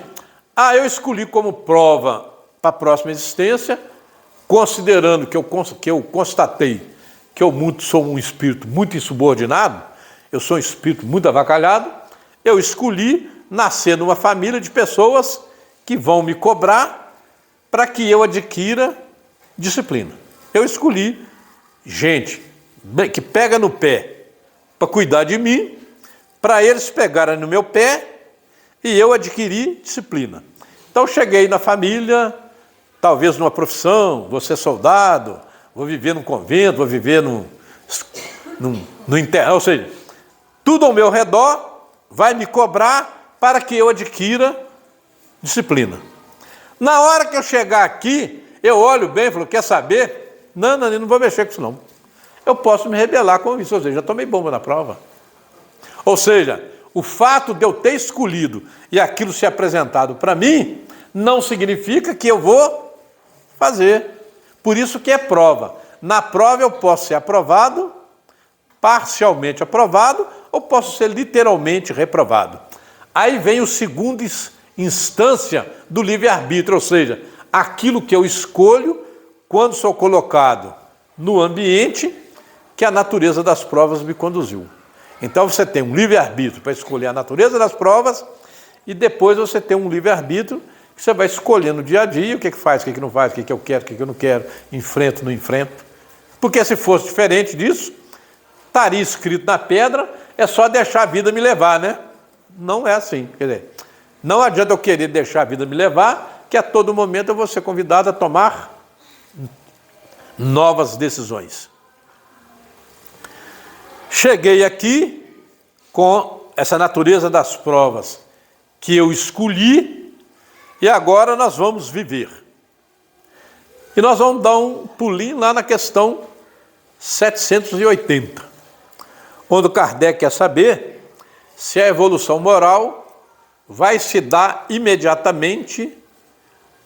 Speaker 1: eu escolhi como prova para a próxima existência, considerando que eu constatei que eu sou um espírito muito insubordinado, eu sou um espírito muito avacalhado, eu escolhi nascer numa família de pessoas que vão me cobrar para que eu adquira disciplina. Eu escolhi gente que pega no pé para cuidar de mim, para eles pegarem no meu pé e eu adquirir disciplina. Então cheguei na família, talvez numa profissão, vou ser soldado, vou viver num convento, vou viver no interior, ou seja, tudo ao meu redor vai me cobrar para que eu adquira disciplina. Na hora que eu chegar aqui, eu olho bem e falo, quer saber? Não vou mexer com isso não. Eu posso me rebelar com isso, ou seja, já tomei bomba na prova. Ou seja, o fato de eu ter escolhido e aquilo ser apresentado para mim, não significa que eu vou fazer. Por isso que é prova. Na prova eu posso ser aprovado, parcialmente aprovado, ou posso ser literalmente reprovado. Aí vem o segundo instância do livre-arbítrio, ou seja, aquilo que eu escolho quando sou colocado no ambiente que a natureza das provas me conduziu. Então você tem um livre-arbítrio para escolher a natureza das provas e depois você tem um livre-arbítrio que você vai escolhendo no dia a dia, o que faz, o que não faz, o que eu quero, o que eu não quero, enfrento, não enfrento. Porque se fosse diferente disso, estaria escrito na pedra, é só deixar a vida me levar, né? Não é assim. Quer dizer, não adianta eu querer deixar a vida me levar, que a todo momento eu vou ser convidado a tomar novas decisões. Cheguei aqui com essa natureza das provas que eu escolhi e agora nós vamos viver. E nós vamos dar um pulinho lá na questão 780, onde Kardec quer saber se a evolução moral vai se dar imediatamente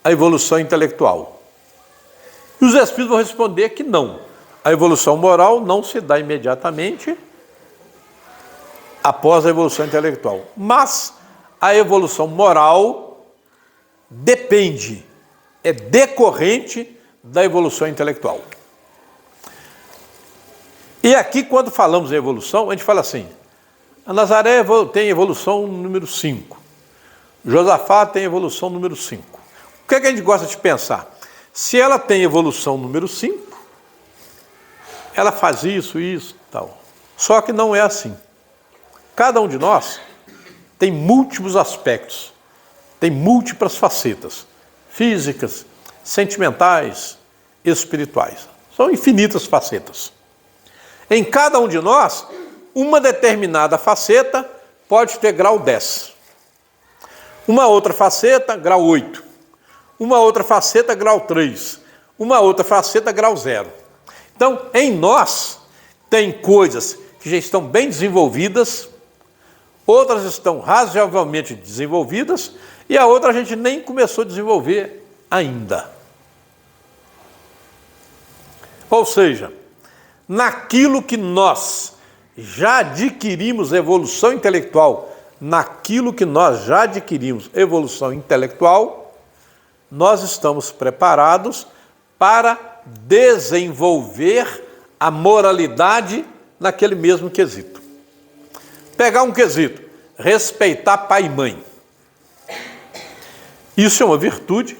Speaker 1: à evolução intelectual. E os espíritos vão responder que não. A evolução moral não se dá imediatamente após a evolução intelectual. Mas a evolução moral depende, é decorrente da evolução intelectual. E aqui, quando falamos em evolução, a gente fala assim, a Nazaré tem evolução número 5, Josafá tem evolução número 5. O que é que a gente gosta de pensar? Se ela tem evolução número 5, ela faz isso, tal. Só que não é assim. Cada um de nós tem múltiplos aspectos, tem múltiplas facetas, físicas, sentimentais, espirituais. São infinitas facetas. Em cada um de nós, uma determinada faceta pode ter grau 10. Uma outra faceta, grau 8. Uma outra faceta, grau 3. Uma outra faceta, grau 0. Então, em nós, tem coisas que já estão bem desenvolvidas, outras estão razoavelmente desenvolvidas, e a outra a gente nem começou a desenvolver ainda. Ou seja, naquilo que nós já adquirimos evolução intelectual naquilo que nós já adquirimos evolução intelectual, nós estamos preparados para desenvolver a moralidade naquele mesmo quesito. Pegar um quesito, respeitar pai e mãe. Isso é uma virtude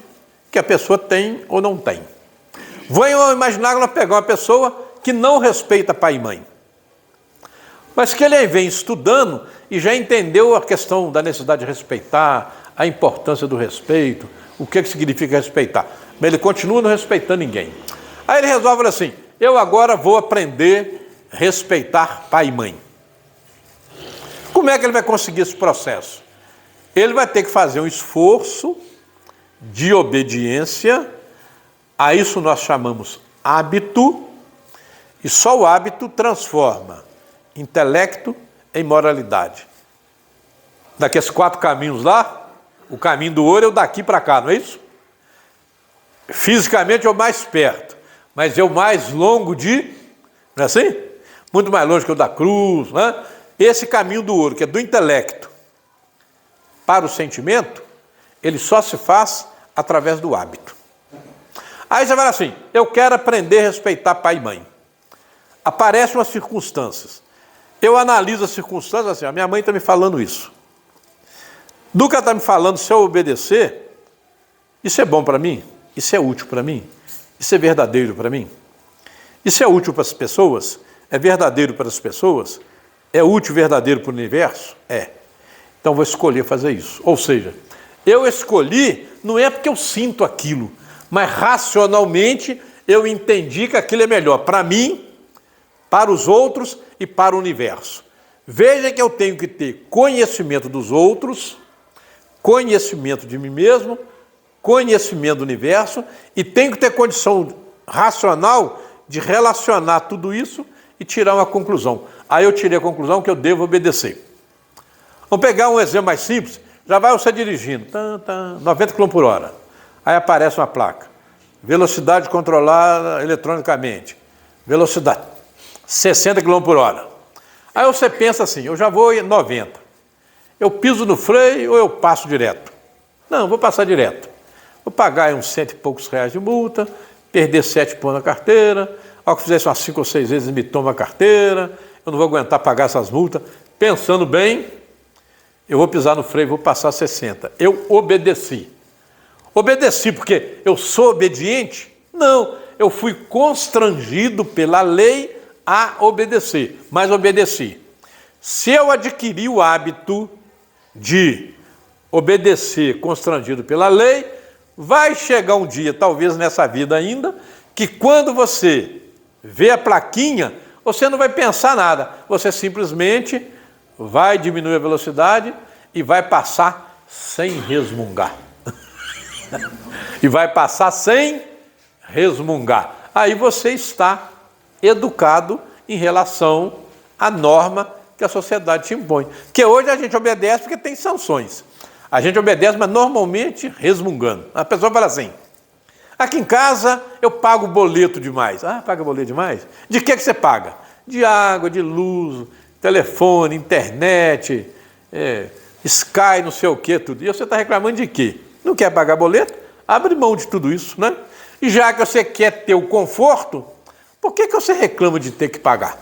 Speaker 1: que a pessoa tem ou não tem. Vamos imaginar que ela pegar uma pessoa que não respeita pai e mãe, mas que ele vem estudando e já entendeu a questão da necessidade de respeitar, a importância do respeito, o que significa respeitar. Mas ele continua não respeitando ninguém. Aí ele resolve assim, eu agora vou aprender a respeitar pai e mãe. Como é que ele vai conseguir esse processo? Ele vai ter que fazer um esforço de obediência, a isso nós chamamos hábito, e só o hábito transforma intelecto em moralidade. Daqueles 4 caminhos lá, o caminho do ouro é o daqui para cá, não é isso? Fisicamente é o mais perto, mas é o mais longo não é assim? Muito mais longe que o da cruz, né? Esse caminho do ouro, que é do intelecto para o sentimento, ele só se faz através do hábito. Aí você fala assim, eu quero aprender a respeitar pai e mãe. Aparecem umas circunstâncias. Eu analiso as circunstâncias assim, a minha mãe está me falando isso. Do que ela está me falando, se eu obedecer, isso é bom para mim? Isso é útil para mim? Isso é verdadeiro para mim? Isso é útil para as pessoas? É verdadeiro para as pessoas? É útil e verdadeiro para o universo? É. Então vou escolher fazer isso. Ou seja, eu escolhi, não é porque eu sinto aquilo, mas racionalmente eu entendi que aquilo é melhor para mim, para os outros e para o universo. Veja que eu tenho que ter conhecimento dos outros, conhecimento de mim mesmo, conhecimento do universo, e tenho que ter condição racional de relacionar tudo isso e tirar uma conclusão. Aí eu tirei a conclusão que eu devo obedecer. Vamos pegar um exemplo mais simples. Já vai você dirigindo, 90 km por hora. Aí aparece uma placa. Velocidade controlada eletronicamente. Velocidade 60 km por hora. Aí você pensa assim, eu já vou em 90. Eu piso no freio ou eu passo direto? Não, vou passar direto. Vou pagar uns 100 e poucos reais de multa, perder 7 pontos na carteira. Ao que fizer isso umas 5 ou 6 vezes, me toma a carteira. Eu não vou aguentar pagar essas multas. Pensando bem, eu vou pisar no freio e vou passar 60. Eu obedeci. Obedeci porque eu sou obediente? Não, eu fui constrangido pela lei a obedecer, mas obedeci. Se eu adquirir o hábito de obedecer constrangido pela lei, vai chegar um dia, talvez nessa vida ainda, que quando você vê a plaquinha, você não vai pensar nada, você simplesmente vai diminuir a velocidade e vai passar sem resmungar. E vai passar sem resmungar. Aí você está educado em relação à norma que a sociedade te impõe. Que hoje a gente obedece porque tem sanções. A gente obedece, mas normalmente resmungando. A pessoa fala assim, aqui em casa eu pago boleto demais. Ah, paga boleto demais? De que você paga? De água, de luz, telefone, internet, Sky, não sei o que, tudo. E você está reclamando de quê? Não quer pagar boleto? Abre mão de tudo isso, né? E já que você quer ter o conforto, por que você reclama de ter que pagar?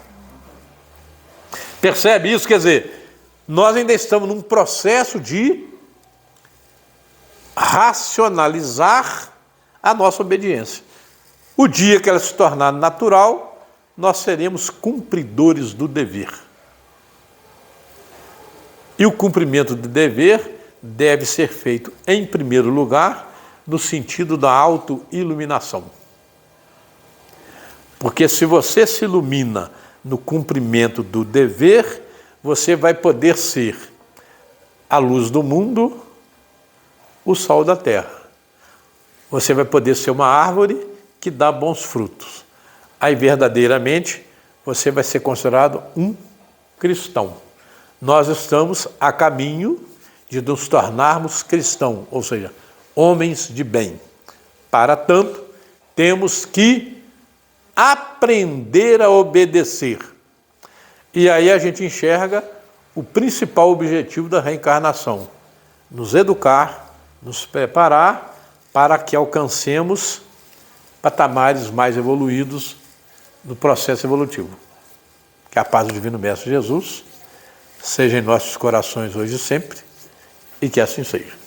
Speaker 1: Percebe isso? Quer dizer, nós ainda estamos num processo de racionalizar a nossa obediência. O dia que ela se tornar natural, nós seremos cumpridores do dever. E o cumprimento do dever deve ser feito, em primeiro lugar, no sentido da autoiluminação. Porque se você se ilumina no cumprimento do dever, você vai poder ser a luz do mundo, o sol da terra. Você vai poder ser uma árvore que dá bons frutos. Aí, verdadeiramente, você vai ser considerado um cristão. Nós estamos a caminho de nos tornarmos cristãos, ou seja, homens de bem. Para tanto, temos que aprender a obedecer. E aí a gente enxerga o principal objetivo da reencarnação: nos educar, nos preparar para que alcancemos patamares mais evoluídos no processo evolutivo. Que a paz do Divino Mestre Jesus seja em nossos corações hoje e sempre, e que assim seja.